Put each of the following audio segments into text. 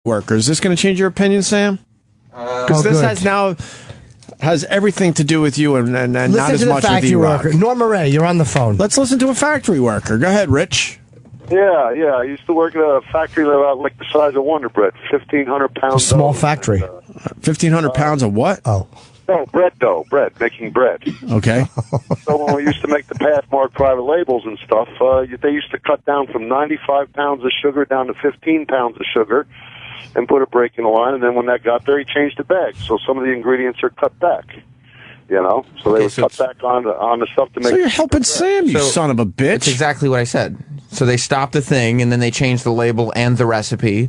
worker. Is this going to change your opinion, Sam? Because this has everything to do with you and not as much with E-Rock. Norma Ray, you're on the phone. Let's listen to a factory worker. Go ahead, Rich. Yeah. I used to work at a factory like the size of Wonder Bread, 1,500 pounds. A small factory. 1,500 pounds of what? Oh. No, making bread. Okay. So when we used to make the Pathmark private labels and stuff, they used to cut down from 95 pounds of sugar down to 15 pounds of sugar and put a break in the line, and then when that got there, he changed the bag. So some of the ingredients are cut back. So they would cut back on the stuff to make. So you're helping Sam, you son of a bitch. That's exactly what I said. So they stopped the thing, and then they changed the label and the recipe,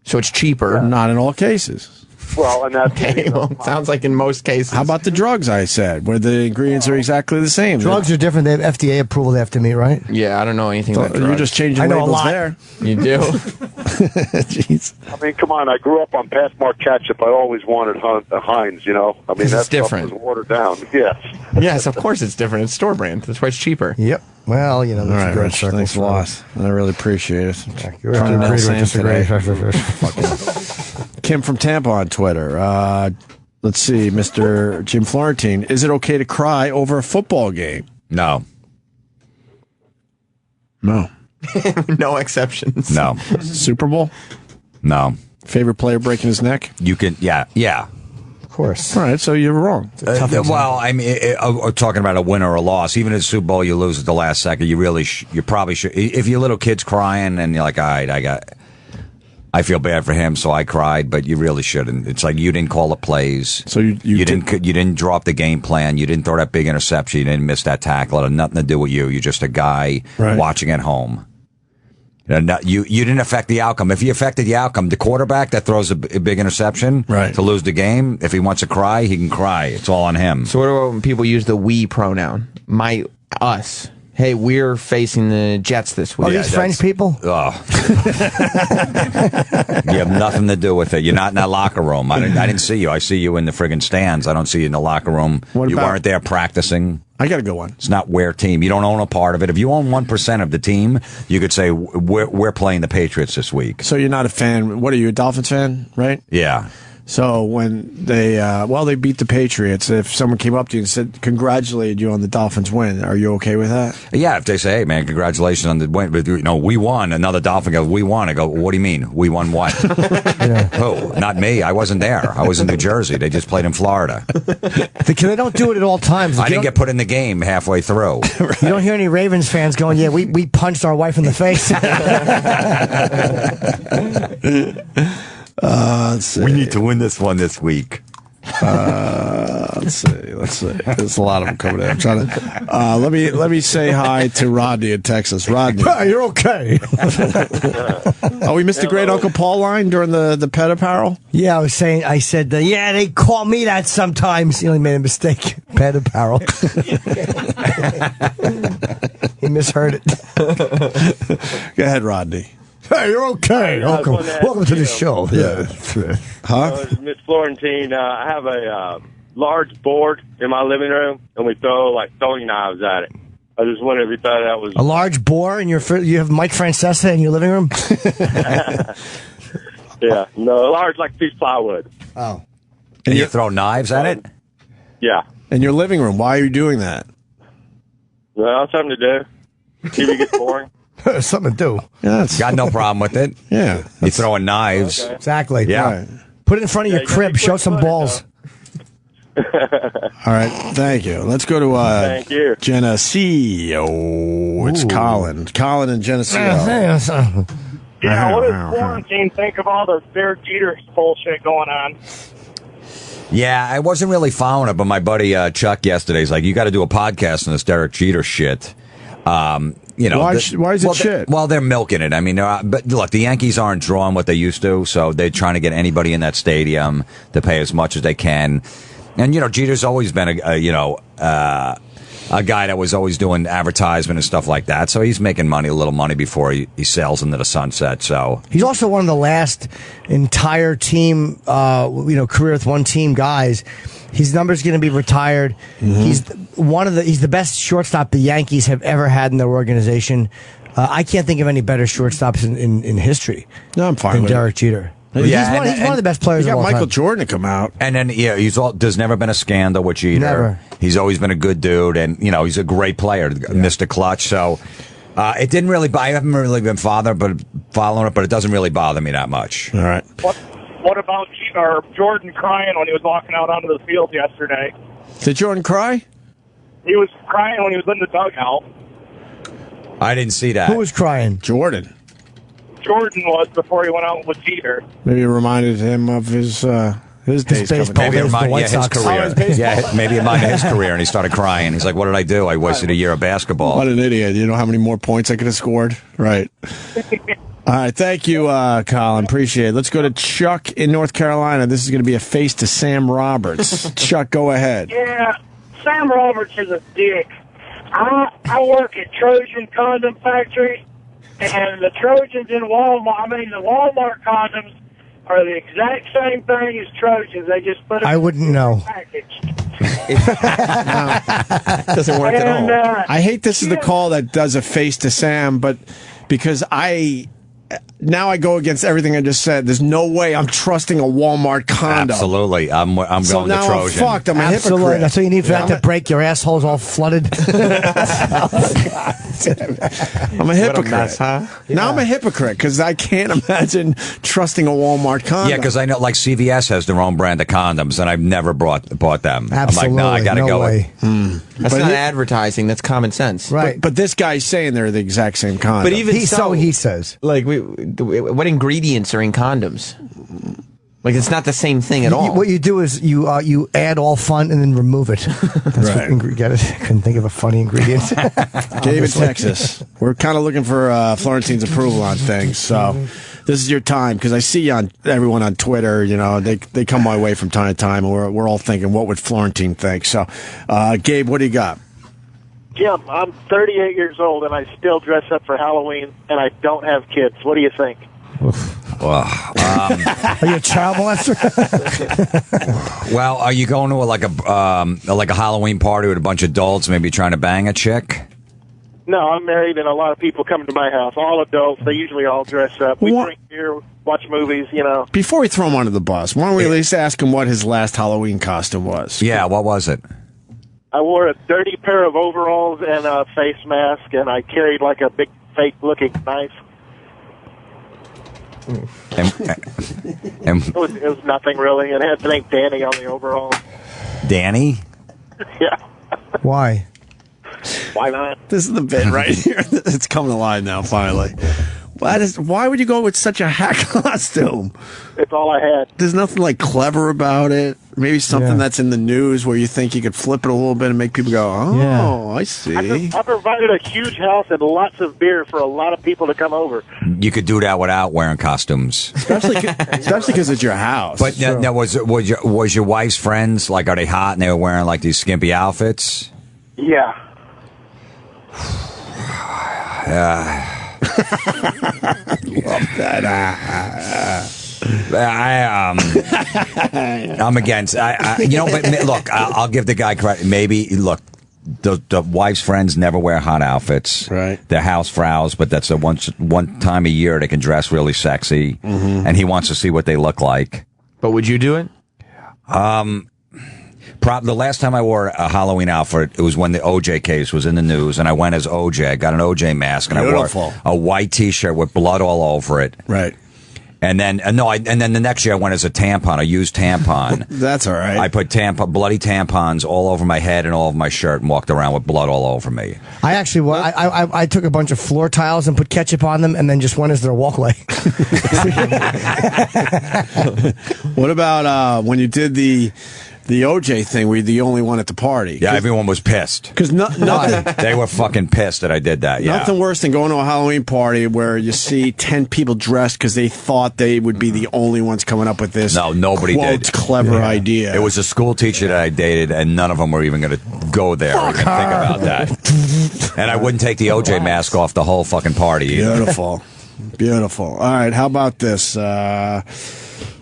so it's cheaper. Yeah. Not in all cases. Well, and that's okay. Well, it sounds like in most cases. How about the drugs? I said, where the ingredients are exactly the same. Drugs are different. They have FDA approval they have to meet, right? Yeah, I don't know anything about drugs. You're just changing labels there. You do. Jeez. I mean, come on. I grew up on Pathmark ketchup. I always wanted Heinz. I mean, that's different. Was watered down. Yes. Yes, of course it's different. It's store brand. That's why it's cheaper. Yep. Well, that's all right, a good Rich. Thanks a lot. I really appreciate it. You're trying to disagree. Kim from Tampa on Twitter. Let's see, Mr. Jim Florentine. Is it okay to cry over a football game? No. No. No exceptions. No. Super Bowl? No. Favorite player breaking his neck? You can, yeah. Of course. All right, so you're wrong. Well, I mean, talking about a win or a loss, even in the Super Bowl, you lose at the last second. You really, you probably should. If your little kid's crying and you're like, all right, I feel bad for him, so I cried, but you really shouldn't. It's like you didn't call the plays. So you didn't draw up the game plan. You didn't throw that big interception. You didn't miss that tackle. It had nothing to do with you. You're just a guy watching at home. You didn't affect the outcome. If you affected the outcome, the quarterback that throws a big interception to lose the game, if he wants to cry, he can cry. It's all on him. So what about when people use the we pronoun? Us. Hey, we're facing the Jets this week. Are these French people? Oh. You have nothing to do with it. You're not in that locker room. I didn't see you. I see you in the friggin' stands. I don't see you in the locker room. You weren't there practicing. I got to go on. It's not their team. You don't own a part of it. If you own 1% of the team, you could say, we're playing the Patriots this week. So you're not a fan. What are you, a Dolphins fan, right? Yeah. So when they beat the Patriots, if someone came up to you and said, congratulated you on the Dolphins win, are you okay with that? Yeah, if they say, hey, man, congratulations on the win. But, we won. Another Dolphin goes, we won. I go, what do you mean? We won what? Who? Not me. I wasn't there. I was in New Jersey. They just played in Florida. They don't do it at all times. I didn't get put in the game halfway through. Right. You don't hear any Ravens fans going, yeah, we punched our wife in the face. Let's see. We need to win this one this week. Let's see. There's a lot of them coming in. I'm trying to. Let me say hi to Rodney in Texas. Rodney, you're okay. We missed the great Uncle Paul line during the pet apparel. Yeah, I said, yeah, they call me that sometimes. He only made a mistake. Pet apparel. He misheard it. Go ahead, Rodney. Hey, you're okay. Welcome to the show. Yeah. Miss Florentine, I have a large board in my living room, and we throw throwing knives at it. I just wondered if you thought that was a large boar in you have Mike Francesa in your living room. Yeah, no, large piece of plywood. Oh, and you throw knives at it? Yeah, in your living room. Why are you doing that? Well, something to do. TV gets boring. Something to do. Yeah, got no problem with it. Yeah, you throwing knives. Okay. Exactly. Yeah. Right. Put it in front of your crib. Show some balls. All right. Thank you. Let's go to thank you. Geneseo. It's Colin. Colin and Geneseo. Yeah, what does Florentine think of all the Derek Jeter bullshit going on? Yeah, I wasn't really following it, but my buddy Chuck yesterday's like, you got to do a podcast on this Derek Jeter shit. Why is it shit? They're milking it. I mean, but look, the Yankees aren't drawing what they used to, so they're trying to get anybody in that stadium to pay as much as they can. And Jeter's always been a guy that was always doing advertisement and stuff like that. So he's making a little money before he sails into the sunset. So he's also one of the last entire team, career with one team guys. His number's going to be retired. Mm-hmm. He's the best shortstop the Yankees have ever had in their organization. I can't think of any better shortstops in history. No, I'm fine than with Derek Jeter. He's one of the best players You of got all Michael time. Jordan to come out. And then there's never been a scandal with Jeter. Never. He's always been a good dude, and he's a great player, Mr. Clutch. So it didn't really. I haven't really been following it, but it doesn't really bother me that much. All right. What about Jordan crying when he was walking out onto the field yesterday? Did Jordan cry? He was crying when he was in the dugout. I didn't see that. Who was crying? Jordan. Jordan was before he went out with Jeter. Maybe it reminded him of his days coming. baseball Maybe it days, the reminded White his Sox. career. Oh, his baseball. Maybe it reminded his career, and he started crying. He's like, "What did I do? I wasted a year of basketball." What an idiot. You know how many more points I could have scored? Right. All right. Thank you, Colin. Appreciate it. Let's go to Chuck in North Carolina. This is going to be a face to Sam Roberts. Chuck, go ahead. Yeah, Sam Roberts is a dick. I work at Trojan Condom Factory, and the Trojans in Walmart, the Walmart condoms are the exact same thing as Trojans. They just put them I wouldn't know. packaged. Doesn't work at all. I hate this is the call that does a face to Sam, but because now I go against everything I just said. There's no way I'm trusting a Walmart condom. Absolutely, I'm So going now to Trojan. I'm fucked. I'm a Absolutely. hypocrite. That's what you need for that to break. Your asshole's all flooded. I'm a hypocrite. mess, huh? Now I'm a hypocrite because I can't imagine trusting a Walmart condom. Yeah, because I know, like CVS has their own brand of condoms, and I've never bought them. Absolutely. I'm like, no, I got to no go. way. That's But not he- advertising. That's common sense. Right. But this guy's saying they're the exact same condom. But even So he says. like, what ingredients are in condoms? Like, it's not the same thing at all. What you do is you add all fun and then remove it. That's Right. what get it? Couldn't think of a funny ingredient. Gabe in Texas. We're kind of looking for Florentine's approval on things. So this is your time because I see everyone on Twitter. They come my way from time to time, and we're all thinking, what would Florentine think? So, Gabe, what do you got? Jim, I'm 38 years old and I still dress up for Halloween and I don't have kids. What do you think? Are you a child molester? Well, are you going to like a Halloween party with a bunch of adults, maybe trying to bang a chick? No, I'm married and a lot of people come to my house. All adults. They usually all dress up. We What? drink beer, watch movies, Before we throw him under the bus, why don't we at least ask him what his last Halloween costume was? Yeah, what was it? I wore a dirty pair of overalls and a face mask and I carried like a big fake-looking knife. And It was nothing really. It had the name Danny on the overalls. Danny? Yeah. Why? Why not? This is the bit right here. It's coming alive now, finally. Why would you go with such a hack costume? It's all I had. There's nothing like clever about it. Maybe something Yeah. that's in the news where you think you could flip it a little bit and make people go, "Oh, Yeah. I see." I provided a huge house and lots of beer for a lot of people to come over. You could do that without wearing costumes. Especially because it's your house. But now, was your wife's friends, like, are they hot and they were wearing like these skimpy outfits? Yeah. I'm against. But look, I'll give the guy credit. Maybe look, the wife's friends never wear hot outfits. Right. They're housefrows, but that's one time a year they can dress really sexy, and he wants to see what they look like. But would you do it? The last time I wore a Halloween outfit, it was when the OJ case was in the news, and I went as OJ. I got an OJ mask, and Beautiful. I wore a white T-shirt with blood all over it. right. And then and then the next year I went as a tampon, a used tampon. That's all right. I put bloody tampons all over my head and all over my shirt, and walked around with blood all over me. I actually, I took a bunch of floor tiles and put ketchup on them, and then just went as their walkway. What about when you did the OJ thing? Were you the only one at the party? Yeah, everyone was pissed. Because nothing. They were fucking pissed that I did that. Yeah. Nothing worse than going to a Halloween party where you see 10 people dressed because they thought they would be the only ones coming up with this. No, nobody quote, did. clever idea. It was a school teacher that I dated, and none of them were even going to go there or even think about that. And I wouldn't take the OJ mask off the whole fucking party either. Beautiful. Beautiful. All right, how about this?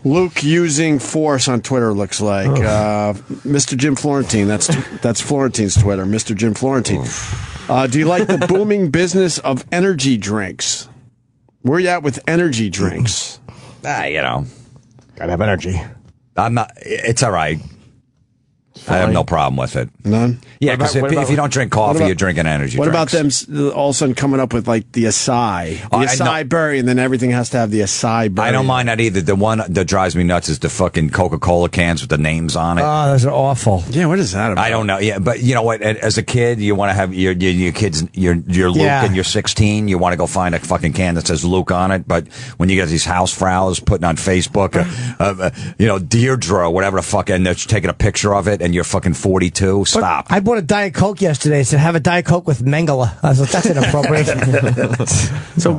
Luke using force on Twitter looks like. Mr. Jim Florentine. That's Florentine's Twitter. Mr. Jim Florentine. Do you like the booming business of energy drinks? Where you at with energy drinks? Gotta have energy. I'm not. It's all right. I have no problem with it. None? Yeah, because if you don't drink coffee, you're drinking energy What drinks. about them all of a sudden coming up with like the acai? The acai berry, and then everything has to have the acai berry. I don't mind that either. The one that drives me nuts is the fucking Coca-Cola cans with the names on it. Oh, those are awful. Yeah, what is that about? I don't know. Yeah, but you know what? As a kid, you want to have your kids, your Luke, and you're 16. You want to go find a fucking can that says Luke on it. But when you get these housefrows putting on Facebook, Deirdre, whatever the fuck, and they're taking a picture of it, and you're fucking 42. Stop. I bought a Diet Coke yesterday. It said, have a Diet Coke with Mengele. I was like, that's inappropriate.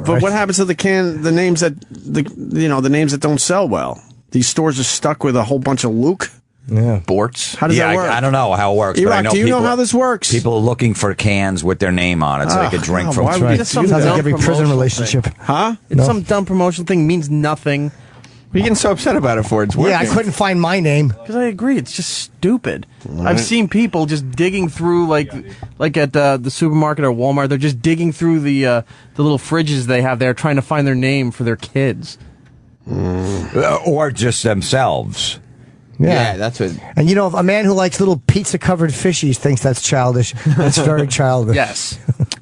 But what happens to the names that the names that don't sell well? These stores are stuck with a whole bunch of Luke. Yeah, Borts. How does that work? I don't know how it works. But I know do you know how this works? People are looking for cans with their name on it so they could drink from. Why would right. Sounds like every prison relationship. Huh? It's some dumb promotional thing, means nothing. What are you getting so upset about it for? It's working. Yeah, I couldn't find my name. Because I agree, it's just stupid. I've seen people just digging through, like at the supermarket or Walmart, they're just digging through the little fridges they have there, trying to find their name for their kids. Or just themselves. Yeah, that's what. And you know, if a man who likes little pizza-covered fishies thinks that's childish, that's very childish. Yes.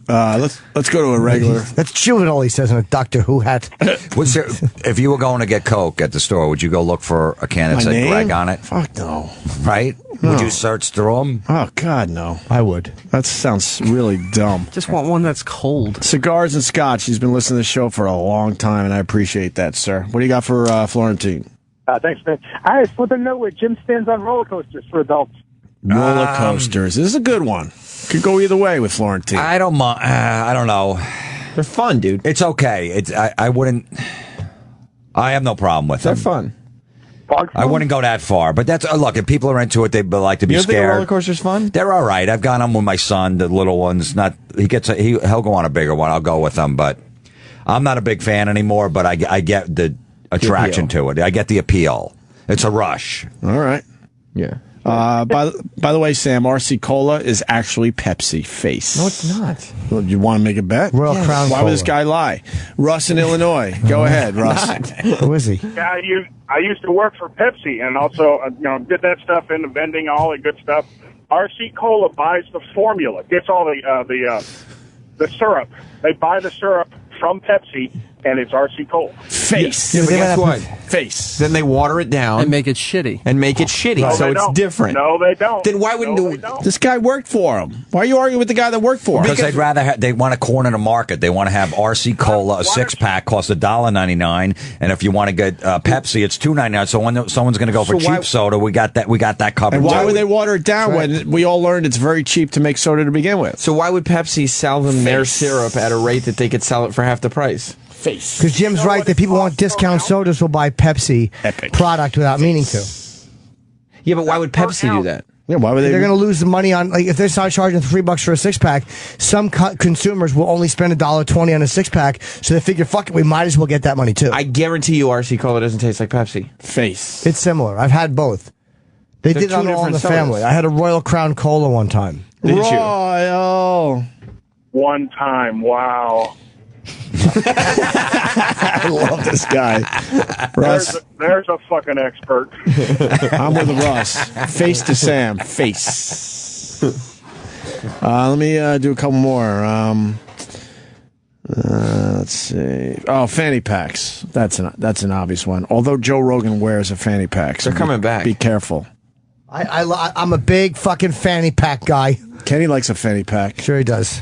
Let's go to a regular. That's juvenile, he says in a Doctor Who hat. If you were going to get Coke at the store, would you go look for a can that My said name? Greg on it? Fuck no. Right? No. Would you search through them? Oh God, no. I would. That sounds really dumb. Just want one that's cold. Cigars and scotch. He's been listening to the show for a long time, and I appreciate that, sir. What do you got for Florentine? Thanks, man. I just want to know where Jim stands on roller coasters for adults. Roller coasters. This is a good one. Could go either way with Florentine. I don't mind. I don't know. They're fun, dude. It's okay. I wouldn't. I have no problem with They're them. fun. I wouldn't go that far, but that's look. If people are into it, they like to be You don't think a scared. roller coaster's fun? They're all right. I've gone on with my son, the little ones. Not he'll go on a bigger one. I'll go with him, but I'm not a big fan anymore. But I get the attraction to it. I get the appeal. It's a rush. All right. Yeah. By the way, Sam, RC Cola is actually Pepsi. Face. No, it's not. Well, you want to make a bet? Royal Crown Why Cola. would this guy lie? Russ in Illinois. Go ahead, Russ. Who is he? Yeah, I used to work for Pepsi and also did that stuff in the vending, all the good stuff. RC Cola buys the formula, gets all the syrup. They buy the syrup from Pepsi, and it's RC Cola. Face. Yeah, but guess what? Face. Then they water it down And make it shitty. and make it shitty, No, so they it's don't. different. No, they don't. Then why wouldn't they don't. This guy worked for him. Why are you arguing with the guy that worked for him? Because they'd rather they want to corner the market. They want to have RC Cola, a 6-pack costs $1.99, and if you want to get Pepsi, it's $2.99. So when someone's going to go for So why- cheap soda, we got that covered. And why too. would they water it down when we all learned it's very cheap to make soda to begin with? So why would Pepsi sell them their syrup at a rate that they could sell it for half the price? Face. Because Jim's right that people want discount sodas will buy Pepsi product without meaning to. Yeah, but why would Pepsi do that? Yeah, why would they? They're going to lose the money on, like, if they start charging $3 for a 6-pack, some consumers will only spend $1.20 on a 6-pack, so they figure, fuck it, we might as well get that money too. I guarantee you RC Cola doesn't taste like Pepsi. Face. It's similar. I've had both. They They're did it on two All in the different Family. sodas. I had a Royal Crown Cola one time. Did you? Royal. One time, wow. I love this guy. Russ, There's a fucking expert. I'm with Russ. Face to Sam. Face. Let me do a couple more. Let's see. Oh, fanny packs. That's an obvious one. Although Joe Rogan wears a fanny pack, so They're coming back. Be careful. I'm a big fucking fanny pack guy. Kenny likes a fanny pack. Sure he does.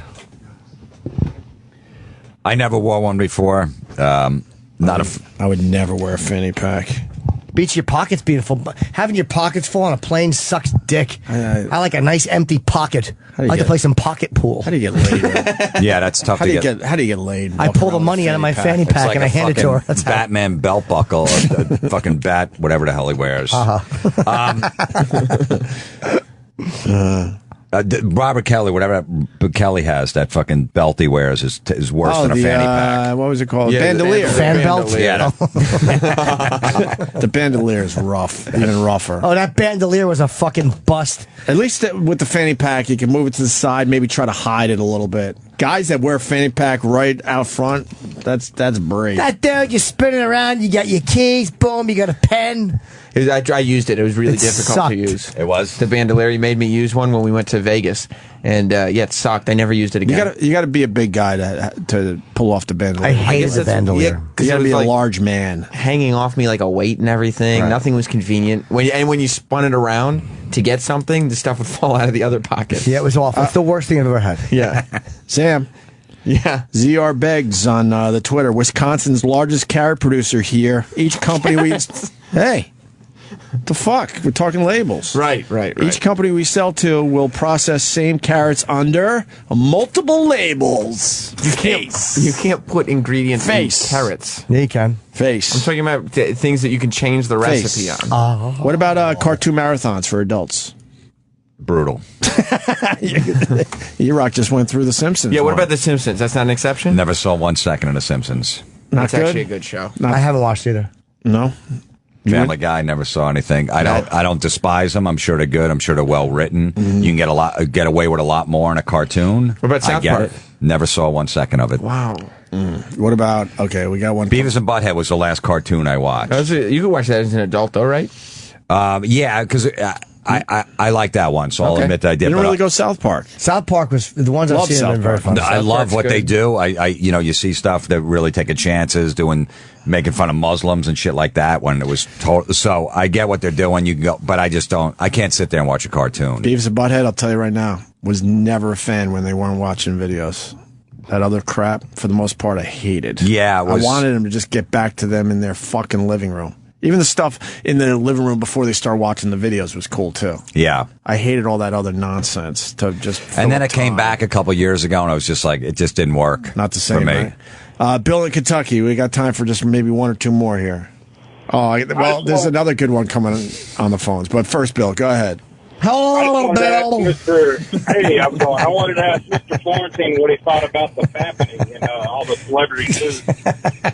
I never wore one before. I would never wear a fanny pack. Beats your pockets beautiful. But having your pockets full on a plane sucks dick. I like a nice empty pocket. I like to play some pocket pool. How do you get laid? Yeah, that's tough How to do you get. How do you get laid? I pull the money out of my fanny pack It's like and a I hand it to her. fucking That's how. Batman belt buckle, a fucking bat, whatever the hell he wears. Robert Kelly, whatever Kelly has, that fucking belt he wears is worse than a fanny pack. What was it called? Yeah, bandolier. Fan belt? Yeah, The bandolier is rough, even rougher. Oh, that bandolier was a fucking bust. At least with the fanny pack, you can move it to the side, maybe try to hide it a little bit. Guys that wear a fanny pack right out front, that's brave. That dude, you're spinning around, you got your keys, boom, you got a pen. I used it. It was really It difficult sucked. to use. It was? The bandolier made me use one when we went to Vegas. And, it sucked. I never used it again. You got to be a big guy to pull off the bandolier. I hated the bandolier. You got to be a like large man. hanging off me like a weight and everything. Right. Nothing was convenient. When you spun it around to get something, the stuff would fall out of the other pocket. Yeah, it was awful. It's the worst thing I've ever had. Yeah. Sam. Yeah. ZR Beggs on the Twitter. Wisconsin's largest carrot producer here. Each company we... Hey. The fuck? We're talking labels. Right. Each company we sell to will process same carrots under multiple labels. You can't put ingredients in carrots. Yeah, you can. Face. I'm talking about things that you can change the recipe on. What about cartoon marathons for adults? Brutal. E-Rock just went through The Simpsons. Yeah, what about The Simpsons? That's not an exception? Never saw 1 second of The Simpsons. Not That's good? actually a good show. I haven't watched either. No? Family Guy, never saw anything. I don't despise them. I'm sure they're good. I'm sure they're well written. Mm-hmm. You can get away with a lot more in a cartoon. What about South I get Park? it. Never saw 1 second of it. Wow. What about... Okay, we got one... Beavis and Butthead was the last cartoon I watched. You could watch that as an adult, though, right? Yeah, because I like that one, so I'll Okay. admit that I did. You didn't but really go South Park. South Park was the ones I've Love seen have South been very Park. fun. I love Park's what good. they do. You see stuff that really taking chances, making fun of Muslims and shit like that. When it was so I get what they're doing. You can go, but I just don't. I can't sit there and watch a cartoon. Beavis and Butthead, I'll tell you right now, was never a fan when they weren't watching videos. That other crap, for the most part, I hated. Yeah, it was- I wanted them to just get back to them in their fucking living room. Even the stuff in their living room before they start watching the videos was cool, too. Yeah. I hated all that other nonsense to just fill And then up it came time. back a couple years ago, and I was just like, it just didn't work. Not the same, for me. right? Bill in Kentucky, we got time for just maybe one or two more here. Well, there's another good one coming on the phones. But first, Bill, go ahead. Hello, Bill. Hey, I'm going. I wanted to ask Mr. Florentine what he thought about the fappening and all the celebrity news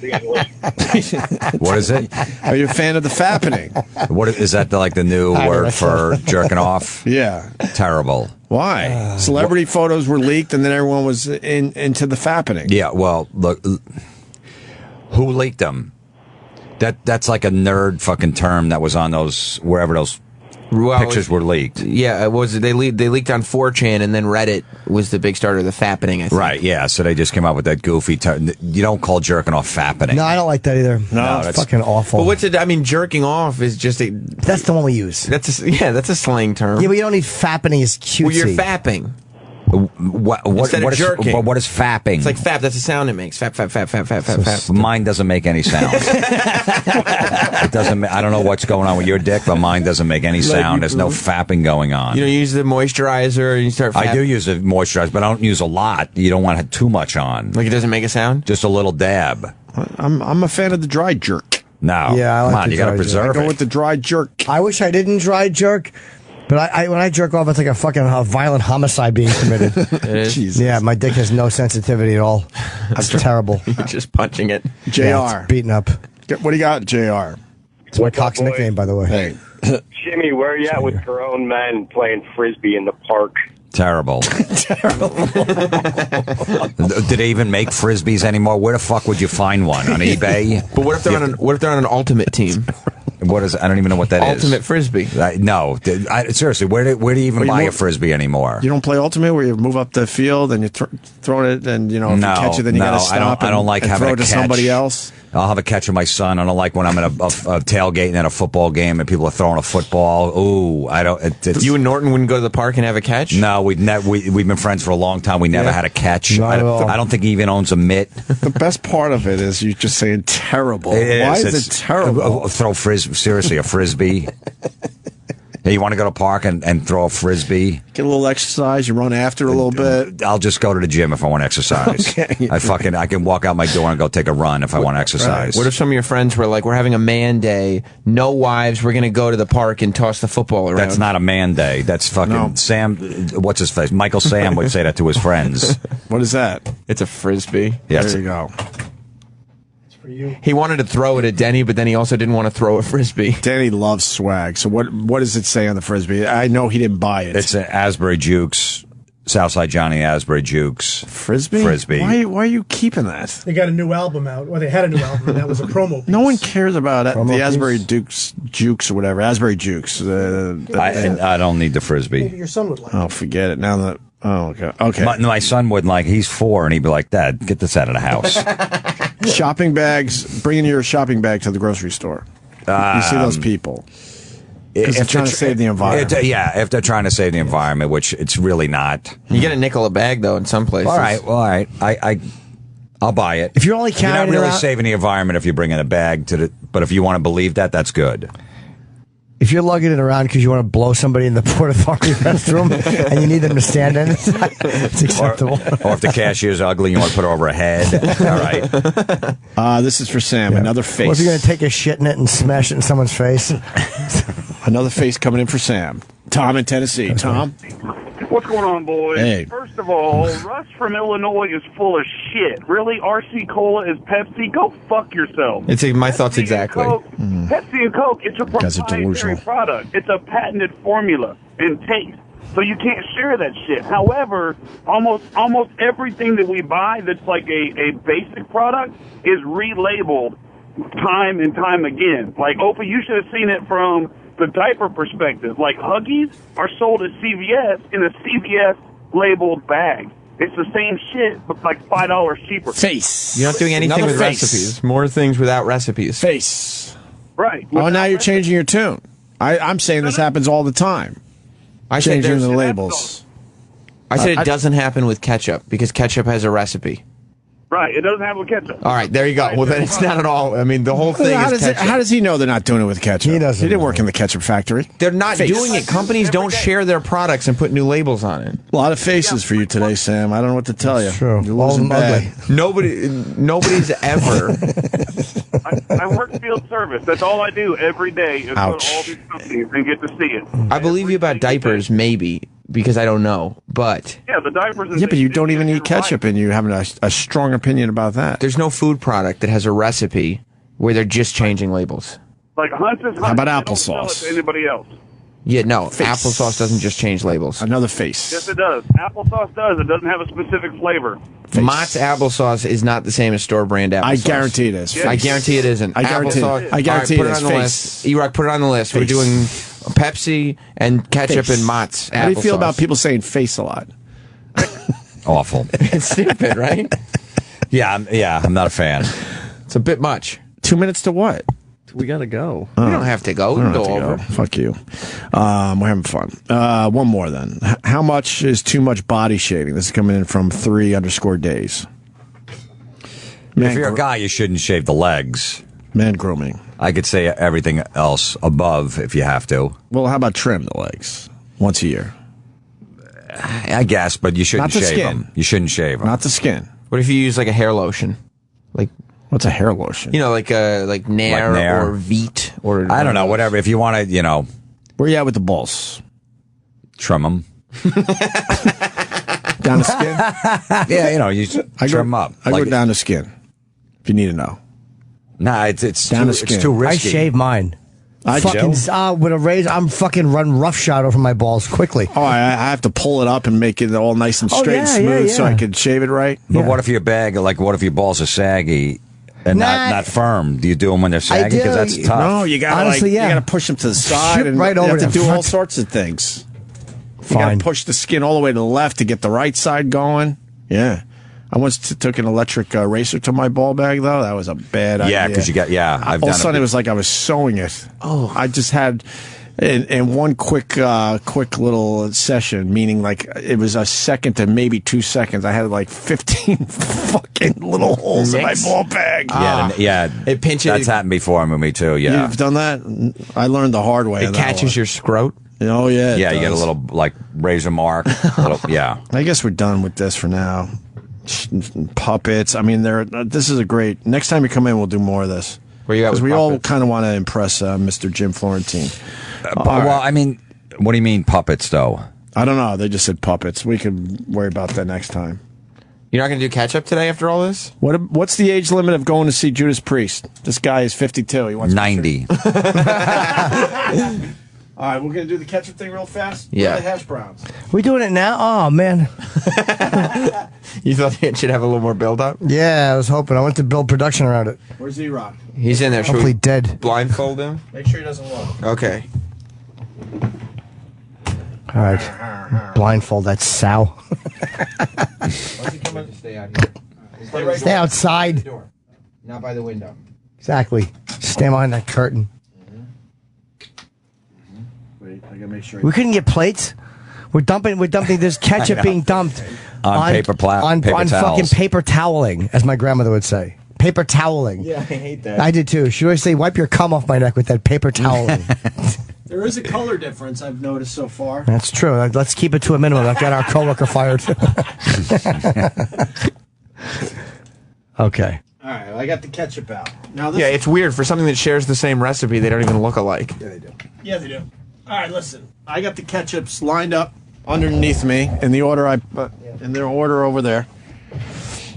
being leaked. What is it? Are you a fan of the fappening? What is that? The new word for jerking off? Yeah. Terrible. Why? Celebrity photos were leaked, and then everyone was into the fappening. Yeah. Well, look, who leaked them? That's like a nerd fucking term that was on those wherever those pictures were leaked. Yeah, they leaked on 4chan, and then Reddit was the big starter of the fappening, I think. Right, yeah, so they just came up with that goofy term. You don't call jerking off fappening. No, I don't like that either. No, it's that's fucking awful. But what's it? I mean, jerking off is just a... That's the one we use. That's a slang term. Yeah, but you don't need fappening as cutesy. Well, you're fapping. Instead of jerking. What is fapping? It's like fap. That's the sound it makes. Fap, fap, fap, fap, fap, fap, fap. Mine doesn't make any sound. It doesn't. I don't know what's going on with your dick, but mine doesn't make any sound. There's no fapping going on. You know, you use the moisturizer and you start I do use the moisturizer, but I don't use a lot. You don't want to have too much on. Like it doesn't make a sound? Just a little dab. I'm a fan of the dry jerk. No. Yeah, I like come on, the you got to dry jerk. preserve I go it. with the dry jerk. I wish I didn't dry jerk, but when I jerk off, it's like a fucking violent homicide being committed. Jesus. Yeah, my dick has no sensitivity at all. That's terrible. You're just punching it. JR. Yeah, it's beaten up. What do you got, JR? It's my cock's nickname, by the way. Hey. Jimmy, where are you at with grown men playing frisbee in the park? Terrible. Do they even make frisbees anymore? Where the fuck would you find one? On eBay? But what if they're on an ultimate team? What is? I don't even know what that is. Ultimate frisbee. No, seriously, where do you even buy a frisbee anymore? You don't play ultimate where you move up the field and you throw it, and if you catch it, then you got to stop. I don't like and having throw a it to catch. somebody else. I'll have a catch with my son. I don't like when I'm in a tailgating at a football game and people are throwing a football. Ooh, I don't. You and Norton wouldn't go to the park and have a catch? No, we've been friends for a long time. We never had a catch. Not at all. I don't think he even owns a mitt. The best part of it is you just saying terrible. Why is it terrible? Throw seriously, a frisbee. Hey, you want to go to a park and throw a frisbee? Get a little exercise. You run after a little bit. I'll just go to the gym if I want to exercise. Okay. I can walk out my door and go take a run if I want to exercise. What if some of your friends were like, we're having a man day, no wives, we're going to go to the park and toss the football around? That's not a man day. That's fucking Sam. What's his face? Michael Sam would say that to his friends. What is that? It's a frisbee. Yes. There you go. He wanted to throw it at Denny, but then he also didn't want to throw a frisbee. Danny loves swag. So what does it say on the frisbee? I know he didn't buy it. It's an Asbury Jukes Southside Johnny Asbury Jukes. Frisbee? Why are you keeping that? They got a new album out, or they had a new album, and that was a promo piece. No one cares about it. Promo The piece? Asbury Jukes or whatever. Asbury Jukes. I don't need the Frisbee. Maybe your son would like Oh, forget it. Now that... Oh, okay. My son wouldn't like. He's 4, and he'd be like, "Dad, get this out of the house." Shopping bags. Bringing your shopping bag to the grocery store. You see those people. Because they're trying to save the environment. If they're trying to save the environment, which it's really not. You get a nickel a bag, though, in some places. All right. I'll buy it. If you're only carrying You're not really around, saving the environment if you bring in a bag to the. But if you want to believe that, that's good. if you're lugging it around because you want to blow somebody in the Port Authority restroom and you need them to stand in it, it's acceptable. Or if the cashier's ugly, you want to put it over a head. All right. This is for Sam. Another face. Or if you're going to take a shit in it and smash it in someone's face. Another face coming in for Sam. Tom in Tennessee. Tom? What's going on, boys? Hey. First of all, Russ from Illinois is full of shit. Really? RC Cola is Pepsi? Go fuck yourself. It's my thoughts exactly. Pepsi and Coke, it's a Guys are proprietary delusional. product. It's a patented formula and taste. So you can't share that shit. However, almost everything that we buy that's like a basic product is relabeled time and time again. Like, Opie, you should have seen it from the diaper perspective. Like, Huggies are sold at CVS in a CVS labeled bag. It's the same shit, but like $5 cheaper. Face. You're not doing anything Another with face. recipes. More things without recipes. Face. Right. Oh, now you're changing your tune. I'm saying this happens all the time. I said Changing the there's- labels. I said it doesn't happen with ketchup because ketchup has a recipe. Right. It doesn't have a ketchup. All right, there you go. Well, then it's not at all. I mean, the whole thing How is does, ketchup. how does he know they're not doing it with ketchup? He doesn't He didn't know. work in the ketchup factory. They're not Face. doing it. Companies don't share their products and put new labels on it. A lot of faces for you today, Sam. I don't know what to tell you. True. You're All losing of them bad. ugly. Nobody's ever. I work field service. That's all I do every day is go Ouch. to all these companies and get to see it. I believe you about diapers, maybe, because I don't know. But Yeah, the diapers. And Yeah, but you things, don't even you're eat ketchup, right. and you have a strong opinion about that. there's no food product that has a recipe where they're just changing labels. Like Hunt's is Hunt's. How about They don't sell it applesauce? to anybody else? Yeah, no, Face. applesauce doesn't just change labels. Another face. Yes, it does. Applesauce does. It doesn't have a specific flavor. Mott's applesauce is not the same as store brand applesauce. I guarantee it is. I guarantee it isn't. I guarantee it. Applesauce- I guarantee All right, it is. put it on the Face. list. E-Rock, put it on the list. We're Face. doing Pepsi and ketchup Face. and Mott's How do you feel applesauce. about people saying face a lot? Awful. It's stupid, right? I'm not a fan. It's a bit much. 2 minutes to what? We gotta go. We don't have to go. We I can don't go have to over. go. Fuck you. We're having fun. One more then. How much is too much body shaving? This is coming in from 3_days. If you're a guy, you shouldn't shave the legs. Man grooming. I could say everything else above if you have to. Well, how about trim the legs once a year? I guess, but you shouldn't Not the shave skin. them. You shouldn't shave them. Not the skin. What if you use like a hair lotion? Like, What's a hair lotion? you know, like Nair, Like Nair. or Veet or I don't know, whatever. If you want to, Where you at with the balls? trim them. Down to skin? Yeah, you I trim them up. I go down to skin. If you need to know. Nah, it's Down too, to skin. it's too I risky. shave mine. I Fucking do. with a razor, I'm fucking run roughshod over my balls quickly. Oh, I have to pull it up and make it all nice and Oh, straight yeah, and smooth yeah, so I yeah. could shave it right. But Yeah. what if your what if your balls are saggy and Nah. not firm? Do you do them when they're saggy? do. Because that's tough. No, you gotta Honestly, you yeah. gotta push them to the side Shoot and right you over have to the do all front. sorts of things. You Fine. gotta push the skin all the way to the left to get the right side going. Yeah. I once took an electric eraser to my ball bag though. That was a bad idea. Yeah, because I've all of done a sudden it. it was like I was sewing it. Oh, I just had in one quick little session, meaning like it was a second to maybe 2 seconds. I had like 15 fucking little holes in my Nicks? ball bag. Yeah, It pinches- That's happened before with me too. Yeah, You've done that? I learned the hard way. It on that catches one. your scrot. Oh yeah, it yeah. You get a does. little razor mark. Yeah. I guess we're done with this for now. Puppets. I mean, this is a great. Next time you come in, we'll do more of this. Where you at Because with we all puppets? kind of want to impress Mr. Jim Florentine. Well, I mean, what do you mean puppets though? I don't know. They just said puppets. We could worry about that next time. You're not going to do ketchup today after all this? What's the age limit of going to see Judas Priest? This guy is 52. He wants 90. All right, we're going to do the ketchup thing real fast. Yeah. Where are the hash browns? We doing it now? Oh, man. You thought it should have a little more build up? Yeah, I was hoping. I went to build production around it. Where's E-Rock? He's in there. Should Hopefully we dead. blindfold him? Make sure he doesn't look. Okay. All right. Blindfold that sow. Stay out here. Stay outside. Not by the window. Exactly. Stand behind that curtain. Wait, I got to make sure. We couldn't get plates. We're dumping. There's ketchup being dumped On paper on towels. fucking paper toweling, as my grandmother would say. Paper toweling. Yeah, I hate that. I did too. She always say, "Wipe your cum off my neck with that paper toweling." There is a color difference I've noticed so far. That's true. Let's keep it to a minimum. I've got our coworker fired. Okay. All right, I got the ketchup out. Now this Yeah, it's weird. For something that shares the same recipe, they don't even look alike. Yeah, they do. Yeah, they do. All right, listen. I got the ketchups lined up underneath me in the order in their order over there.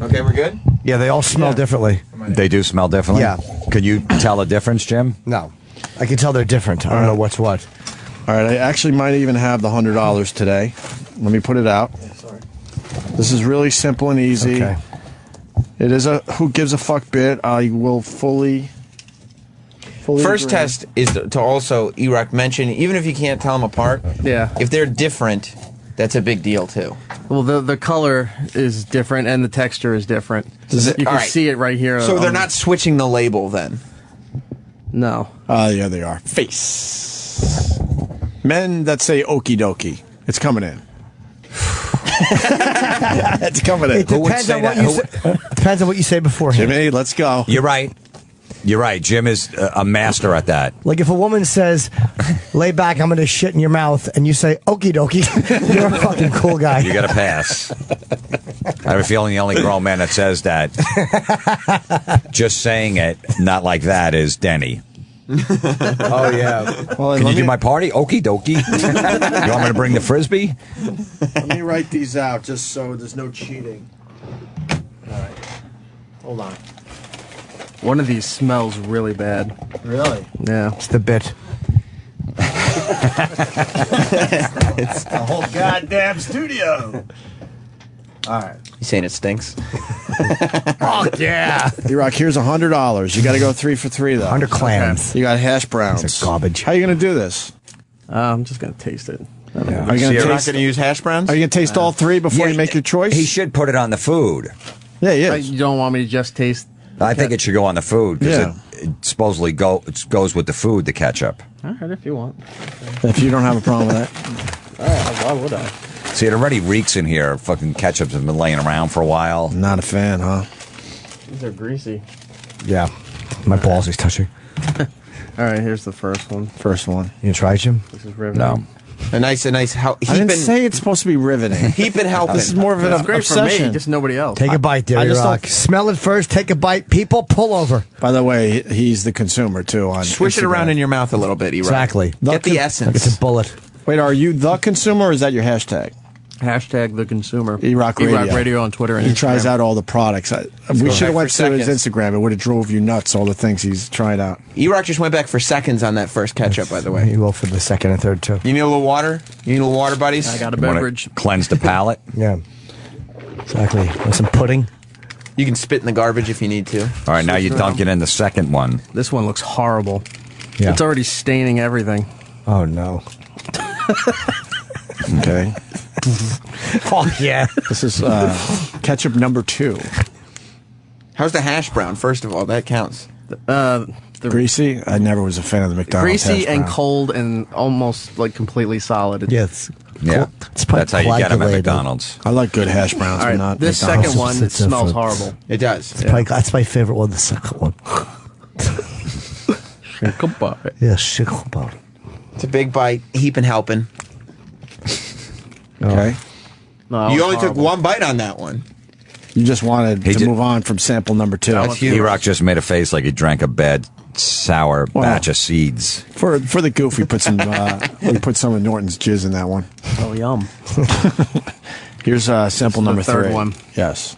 Okay, we're good? Yeah, they all smell differently. They do smell differently? Yeah. Could you tell a difference, Jim? No. I can tell they're different. I don't know what's what. All right, I actually might even have the $100 today. Let me put it out. Sorry. This is really simple and easy. Okay. It is a who gives a fuck bit. I will fully First agree. test is to also, E-Rock mention, even if you can't tell them apart, Yeah. if they're different, that's a big deal too. Well, the color is different and the texture is different. You can all right. see it right here. So they're not switching the label then? No. Yeah, they are. Face. Men that say okie dokie. It's coming in. It's coming in. It depends on what you say. Depends on what you say beforehand. Jimmy, let's go. You're right. You're right. Jim is a master at that. Like if a woman says, "Lay back, I'm going to shit in your mouth," and you say, "Okie dokie," you're a fucking cool guy. You got to pass. I have a feeling the only grown man that says that, just saying it, not like that, is Denny. Oh, yeah. Well, Can you do my party? Okie dokie. You want me to bring the Frisbee? Let me write these out just so there's no cheating. All right. Hold on. One of these smells really bad. Really? Yeah. It's the bit. It's the whole goddamn studio. All right. You saying it stinks? Fuck yeah. E-Rock, here's $100. You got to go 3 for 3, though. 100 clams. You got hash browns. These are garbage. How are you going to do this? I'm just going to taste it. Are you So going you're to not taste? going to use hash browns? Are you going to taste all 3 before you make your choice? He should put it on the food. Yeah, he is. You don't want me to just taste? I think it should go on the food because Yeah. it supposedly goes with the food, the ketchup. All right, if you want. If you don't have a problem with that. All right, why would I? See, it already reeks in here. Fucking ketchups have been laying around for a while. Not a fan, huh? These are greasy. Yeah. My balls is touching. All right, here's the first one. First one. You gonna try, Jim? This is riveting. No. A nice I didn't say it's supposed to be riveting. Heaping helping. This is more of an It's great for obsession. me, just nobody else. Take a bite, there, I just Rock. don't- Smell it first. Take a bite. People, pull over. By the way, he's the consumer, too. On Swish it Instagram. around in your mouth a little bit, E-Rock. Exactly. Get the Like essence. it's a bullet. Wait, are you the consumer or is that your hashtag? Hashtag the consumer. E-Rock Radio. E-Rock Radio on Twitter and He Instagram. tries out all the products. We go should have back went for to his seconds. Instagram. It would have drove you nuts, all the things he's tried out. E-Rock just went back for seconds on that first ketchup, by the way. You will for the second and third, too. You need a little water? You need a little water, buddies? I got a Wanna beverage. cleanse the palate. Yeah. Exactly. Want some pudding? You can spit in the garbage if you need to. All right, now you dunk it in the second one. This one looks horrible. Yeah. It's already staining everything. Oh, no. Okay. Oh, yeah. This is ketchup number 2. How's the hash brown, first of all? That counts. The Greasy? I never was a fan of the McDonald's greasy hash and brown. cold and almost like completely solid. Yeah, it's Yeah, It's probably that's how you get them at coagulated. McDonald's. I like good hash browns, All but right, not this McDonald's. second one, it It's a smells fruit. horrible. It does. That's my favorite one, the second one. Yeah, shit about it. It's a big bite, heaping helping. Okay. No, You it's only took horrible. one bite on that one. You just wanted He to did- move on from sample number 2. That's huge. E-Rock just made a face like he drank a bad, sour batch of seeds. For the goof, we put some of Norton's jizz in that one. Oh, yum. Here's sample number the third 3. one. Yes.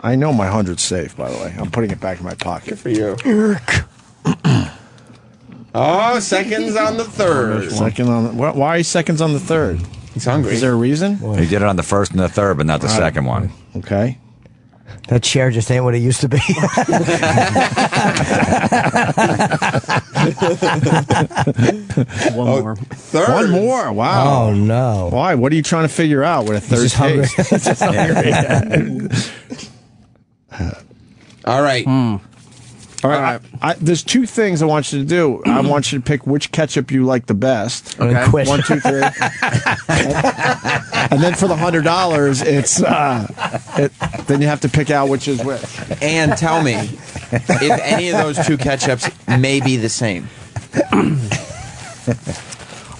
I know my 100's safe, by the way. I'm putting it back in my pocket. For you. Oh, seconds on the third. Second on the, why seconds on the third? He's hungry. Is there a reason? He did it on the first and the third, but not the second one. Okay. That chair just ain't what it used to be. One more. Third. One more. Wow. Oh no. Why? What are you trying to figure out with a third He's just hungry. taste? He's just hungry. All right. All right. There's two things I want you to do. I want you to pick which ketchup you like the best. And then quit. 1, 2, 3. And then for the $100, it's then you have to pick out which is which. And tell me if any of those two ketchups may be the same.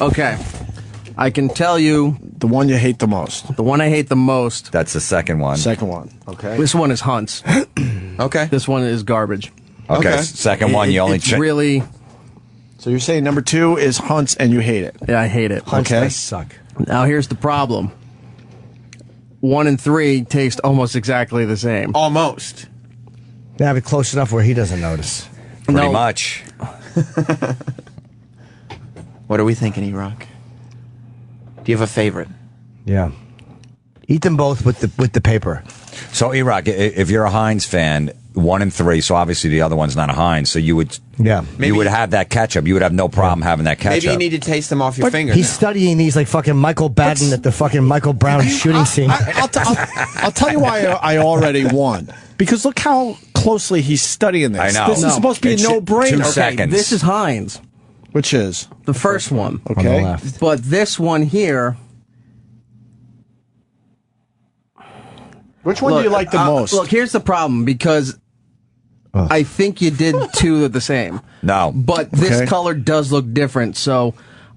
Okay. I can tell you The one you hate the most. the one I hate the most. That's the second one. Second one. Okay. This one is Hunt's. Okay. This one is garbage. Okay. Second one, you only It's really. So you're saying number 2 is Hunt's and you hate it. Yeah, I hate it. Hunts Okay. does suck. Now here's the problem. 1 and 3 taste almost exactly the same. Almost. Yeah, but close enough where he doesn't notice. Pretty No. much. What are we thinking, E-Rock? Do you have a favorite? Yeah. Eat them both with the paper. So, E-Rock, if you're a Heinz fan, 1 and 3, so obviously the other one's not a Heinz, so you would Maybe- you would have that ketchup. You would have no problem having that ketchup. Maybe you need to taste them off your finger. He's studying these like fucking Michael Batten at the fucking Michael Brown shooting scene. I'll tell you why I already won. Because look how closely he's studying this. I know. This is No. supposed to be a It's no-brainer. 2 seconds. This is Heinz, Which is? the first one. On the Okay. left. But this one here. Which one do you like the most? Look, here's the problem because I think you did two of the same. No. But this Okay. color does look different. So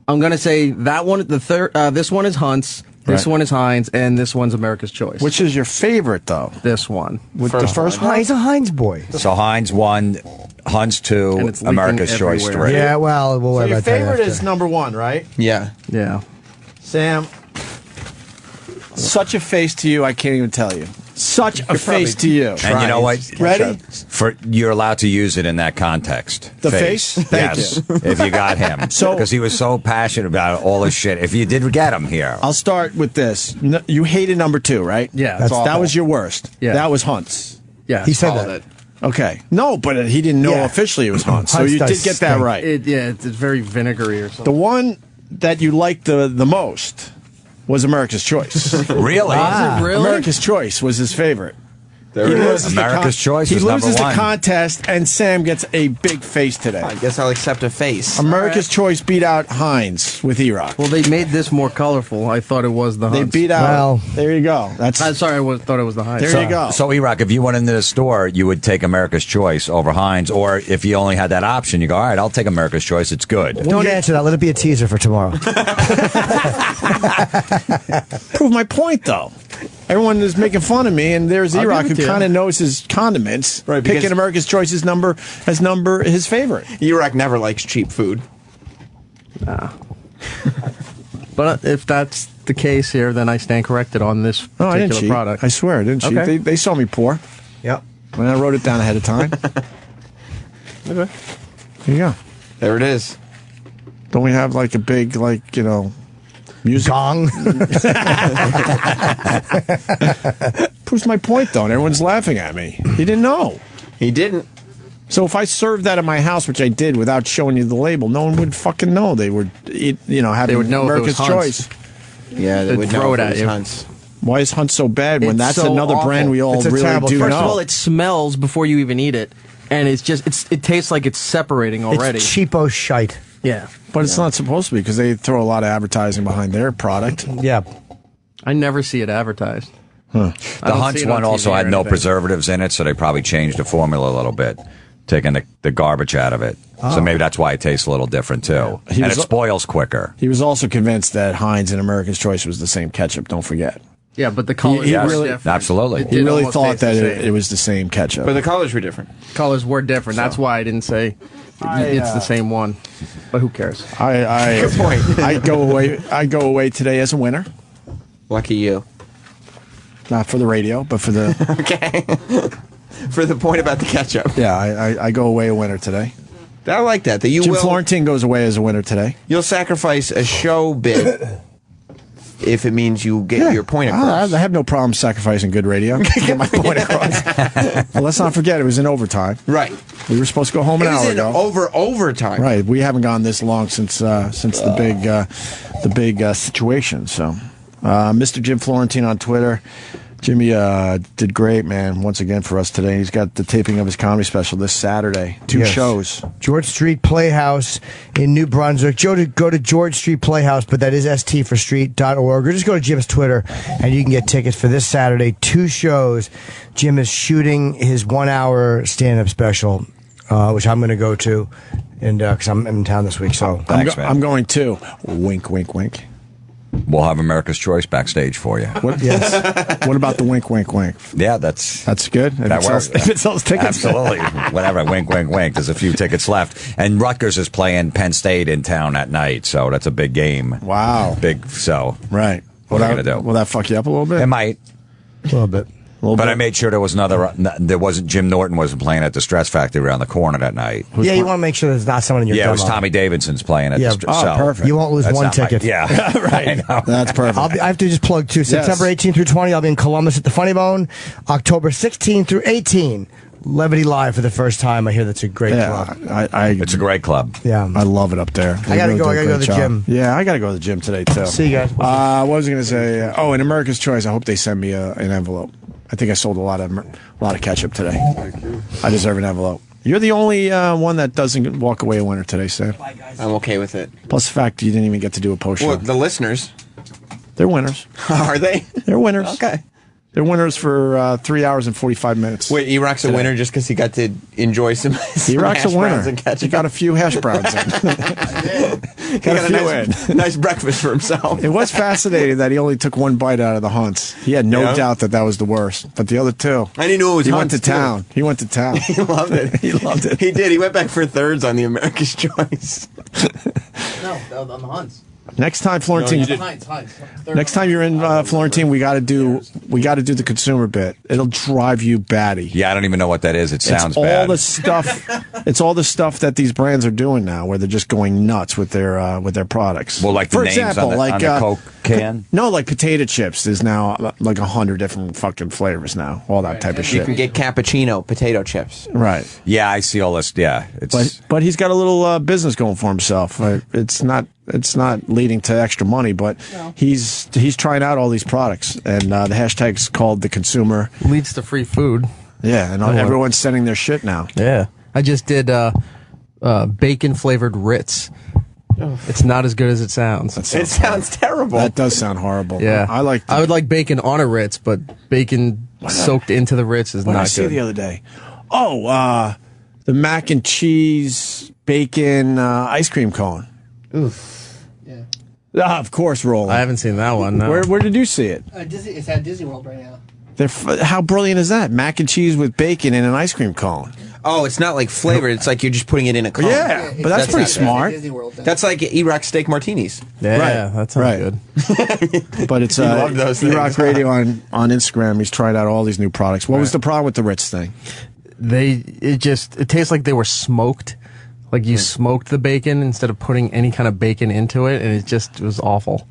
I'm going to say that one, the third, this one is Hunt's, this Right. one is Heinz, and this one's America's Choice. Which is your favorite, though? This one. With the first one? He's a Heinz boy. So Heinz 1, Hunt's 2, And it's leaking America's Choice everywhere. 3. Yeah, well, we'll So worry your about that favorite after. is number 1, right? Yeah. Yeah. Sam, such a face to you, I can't even tell you. Such a face to you. And you know what? Ready? You're allowed to use it in that context. The face? Thank yes, if you got him. So- because he was so passionate about all this shit. If you did get him here, I'll start with this. You hated number 2, right? Yeah, that's that awful. was your worst. Yeah. That was Hunt's. Yeah. He said called that. it. Okay. No, but he didn't know Yeah. officially it was Hunt's. So Hunt's you does did get that stink. right. It's very vinegary or The something. one that you liked the most was America's Choice. really? Is it really? America's Choice was his favorite. There it is. America's Choice He is number loses the 1. contest, and Sam gets a big face today. I guess I'll accept a face. America's Choice beat out Heinz with E-Rock. Well, they made this more colorful. I thought it was the They Hunt's. beat out. Well- there you go. That's I'm sorry, thought it was the Heinz. there you go. So, E-Rock, if you went into the store, you would take America's Choice over Heinz, or if you only had that option, you go, all right, I'll take America's Choice. It's good. Don't answer that. Let it be a teaser for tomorrow. Prove my point, though. Everyone is making fun of me, and there's I'll E-Rock give who it to you. kind of knows his condiments. Right, picking because- America's Choice as his favorite. E-Rock never likes cheap food. But if that's the case here, then I stand corrected on this No, I didn't particular cheat. product. I swear, I didn't cheat. Okay. They saw me pour. Yep. When I wrote it down ahead of time. Okay. There you go. There it is. Don't we have like a big, music? Gong. Proves my point, though, and everyone's laughing at me. He didn't know. He didn't. So if I served that at my house, which I did without showing you the label, no one would fucking know. They would, having They would know if it was America's Hunt's. Choice. Yeah, they They'd would throw know it if at was you. Hunt's. Why is Hunt so bad when It's that's so another brand awful. we all It's a really terrible do First know? of all, it smells before you even eat it, and it tastes like it's separating already. It's cheapo shite. Yeah. But it's not supposed to be because they throw a lot of advertising behind their product. Yeah. I never see it advertised. The don't Hunt's see it on one also TV had or no anything. preservatives in it, so they probably changed the formula a little bit, taking the garbage out of it. So maybe that's why it tastes a little different, too. He And was- it spoils quicker. He was also convinced that Heinz and America's Choice was the same ketchup. Don't forget. Yeah, but the colors he were really- different. Absolutely. It He did really almost thought taste the that same. it was the same ketchup. But the colors were different. colors were different. That's why I didn't say it's the same one. But who cares? Good point. I go away today as a winner. Lucky you. Not for the radio, but for the Okay. For the point about the ketchup. yeah. I go away a winner today. I like that. That you Jim will. Florentine goes away as a winner today. You'll sacrifice a show bit if it means you get your point across. I have no problem sacrificing good radio to get my point across. Well, let's not forget, it was in overtime. Right. We were supposed to go home an hour ago. Overtime. Right. We haven't gone this long since the big situation. So, Mr. Jim Florentine on Twitter. Jimmy did great, man, once again for us today. He's got the taping of his comedy special this Saturday. 2 shows. George Street Playhouse in New Brunswick. Go to George Street Playhouse, but that is st for street.org. Or just go to Jim's Twitter, and you can get tickets for this Saturday. 2 shows. Jim is shooting his 1-hour stand-up special, which I'm going to go to, and because I'm in town this week. So Thanks, man. I'm going too. Wink, wink, wink. We'll have America's Choice backstage for you. Yes. What about the wink, wink, wink? Yeah, that's good. That works. If it sells tickets, absolutely. Whatever. Wink, wink, wink. There's a few tickets left, and Rutgers is playing Penn State in town at night, so that's a big game. Wow. Big. So right. What are you gonna do? Will that fuck you up a little bit? It might. A little bit. But I made sure there was there wasn't Jim Norton wasn't playing at the Stress Factory around the corner that night. Yeah, you want to make sure there's not someone in your Yeah, demo. it was Tommy Davidson's playing at the Oh, perfect. You won't lose That's one not my- ticket. yeah. Right. That's perfect. I have to just plug too. Yes. September 18 through 20, I'll be in Columbus at the Funny Bone. October 16 through 18, Levity Live for the first time. I hear that's a great club. It's a great club. Yeah. I love it up there. I gotta go to the gym. Yeah, I gotta go to the gym today too. See you guys. What was I gonna say? In America's Choice, I hope they send me an envelope. I think I sold a lot of ketchup today. I deserve an envelope. You're the only one that doesn't walk away a winner today, Sam. I'm okay with it. Plus the fact you didn't even get to do a post show. Well, the listeners. They're winners. Are they? They're winners. Okay. They're winners for 3 hours and 45 minutes. Wait, Iraq's a winner just because he got to enjoy some Iraq's hash a winner. browns and ketchup. He got a few hash browns in. He got a nice breakfast for himself. It was fascinating that he only took one bite out of the Hunts. He had no doubt that was the worst. But the other two. And he knew it was He Hunts, went to too. town. He went to town. He loved it. He loved it. He did. He went back for thirds on the America's Choice. No, that was on the Hunts. Next time, Florentine. Next time you're in Florentine, we got to do the consumer bit. It'll drive you batty. Yeah, I don't even know what that is. It sounds it's all bad. the stuff. It's all the stuff that these brands are doing now, where they're just going nuts with their products. Well, like the for names example, on the, like on the Coke can. No, like potato chips. There's now like 100 different fucking flavors now. All that type of You shit. can get cappuccino potato chips. Right. Yeah, I see all this. Yeah, But he's got a little business going for himself. It's not leading to extra money, but he's trying out all these products, and the hashtag's called the consumer. Leads to free food. Yeah, and everyone's sending their shit now. Yeah. I just did bacon flavored Ritz. It's not as good as it sounds. It sounds terrible. That does sound horrible. Yeah. I would like bacon on a Ritz, but bacon soaked into the Ritz is What did not I see good. the other day? Oh, the mac and cheese bacon ice cream cone. Oof. Of course, Roland. I haven't seen that one. No. Where did you see it? It's at Disney World right now. How brilliant is that? Mac and cheese with bacon in an ice cream cone. Oh, it's not like flavored. It's like you're just putting it in a cone. Yeah, but that's pretty smart. That's like Iraq steak martinis. Yeah, that sounds good. But it's You love those things. E-Rock Radio on Instagram. He's tried out all these new products. What was the problem with the Ritz thing? It tastes like they were smoked. Like you smoked the bacon instead of putting any kind of bacon into it, and it was awful.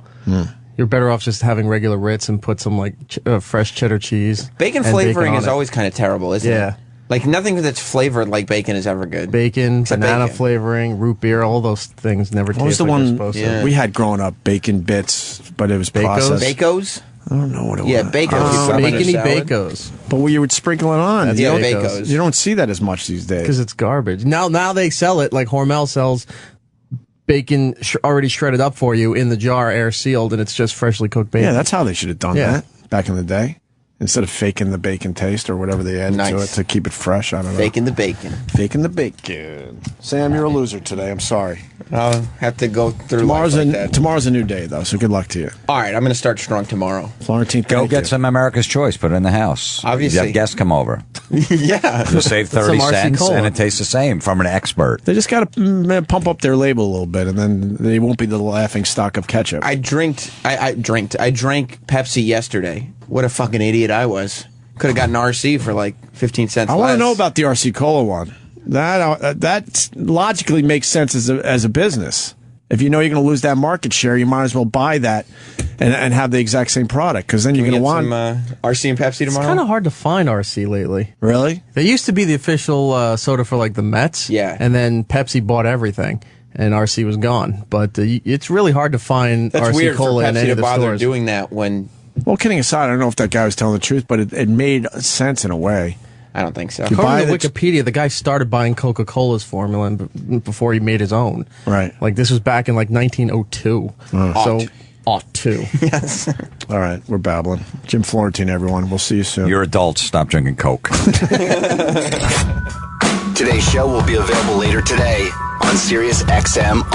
You're better off just having regular Ritz and put some like fresh cheddar cheese. Bacon and flavoring on is it. always kind of terrible, isn't Yeah. it? Like nothing that's flavored like bacon is ever good. Bacon, Except banana bacon. flavoring, root beer, all those things never What was taste the like they're one supposed to. we had growing up? Bacon bits, but it was processed. Bacos? I don't know what it Yeah, was. Bacos. You put them in a Bacony salad. Bacos. But what you would sprinkle it on. That's You don't- Bacos. You don't see that as much these days. Because it's garbage. Now they sell it like Hormel sells bacon already shredded up for you in the jar, air sealed, and it's just freshly cooked bacon. Yeah, that's how they should have done Yeah. that back in the day. Instead of faking the bacon taste or whatever they added to it Nice. to keep it fresh. I don't know. Bacon the bacon. Faking the bacon. Sam, you're a loser today. I'm sorry. I'll have to go through life like that. Tomorrow's a new day, though, so good luck to you. All right, I'm going to start strong tomorrow. Florentine, Go thank get you. some America's Choice. Put it in the house. Obviously. You have guests come over. Yeah. You'll save Some 30 RC cents, Cola. and it tastes the same from an expert. They just got to pump up their label a little bit, and then they won't be the laughing stock of ketchup. I drank Pepsi yesterday. What a fucking idiot I was. Could have gotten RC for like 15 cents I want to less. know about the RC Cola one. That logically makes sense as a business. If you know you're going to lose that market share, you might as well buy that and have the exact same product, because then you're going to want some RC and Pepsi tomorrow. It's kind of hard to find RC lately. Really? They used to be the official soda for like the Mets. Yeah. And then Pepsi bought everything, and RC was gone. But it's really hard to find That's RC weird Cola for in Pepsi any to of the bother stores. doing that when. Well, kidding aside, I don't know if that guy was telling the truth, but it made sense in a way. I don't think so. According to Wikipedia, the guy started buying Coca-Cola's formula before he made his own. Right. Like, this was back in, like, 1902. So, ought to. Yes. All right, we're babbling. Jim Florentine, everyone. We'll see you soon. You're adults. Stop drinking Coke. Today's show will be available later today on Sirius XM.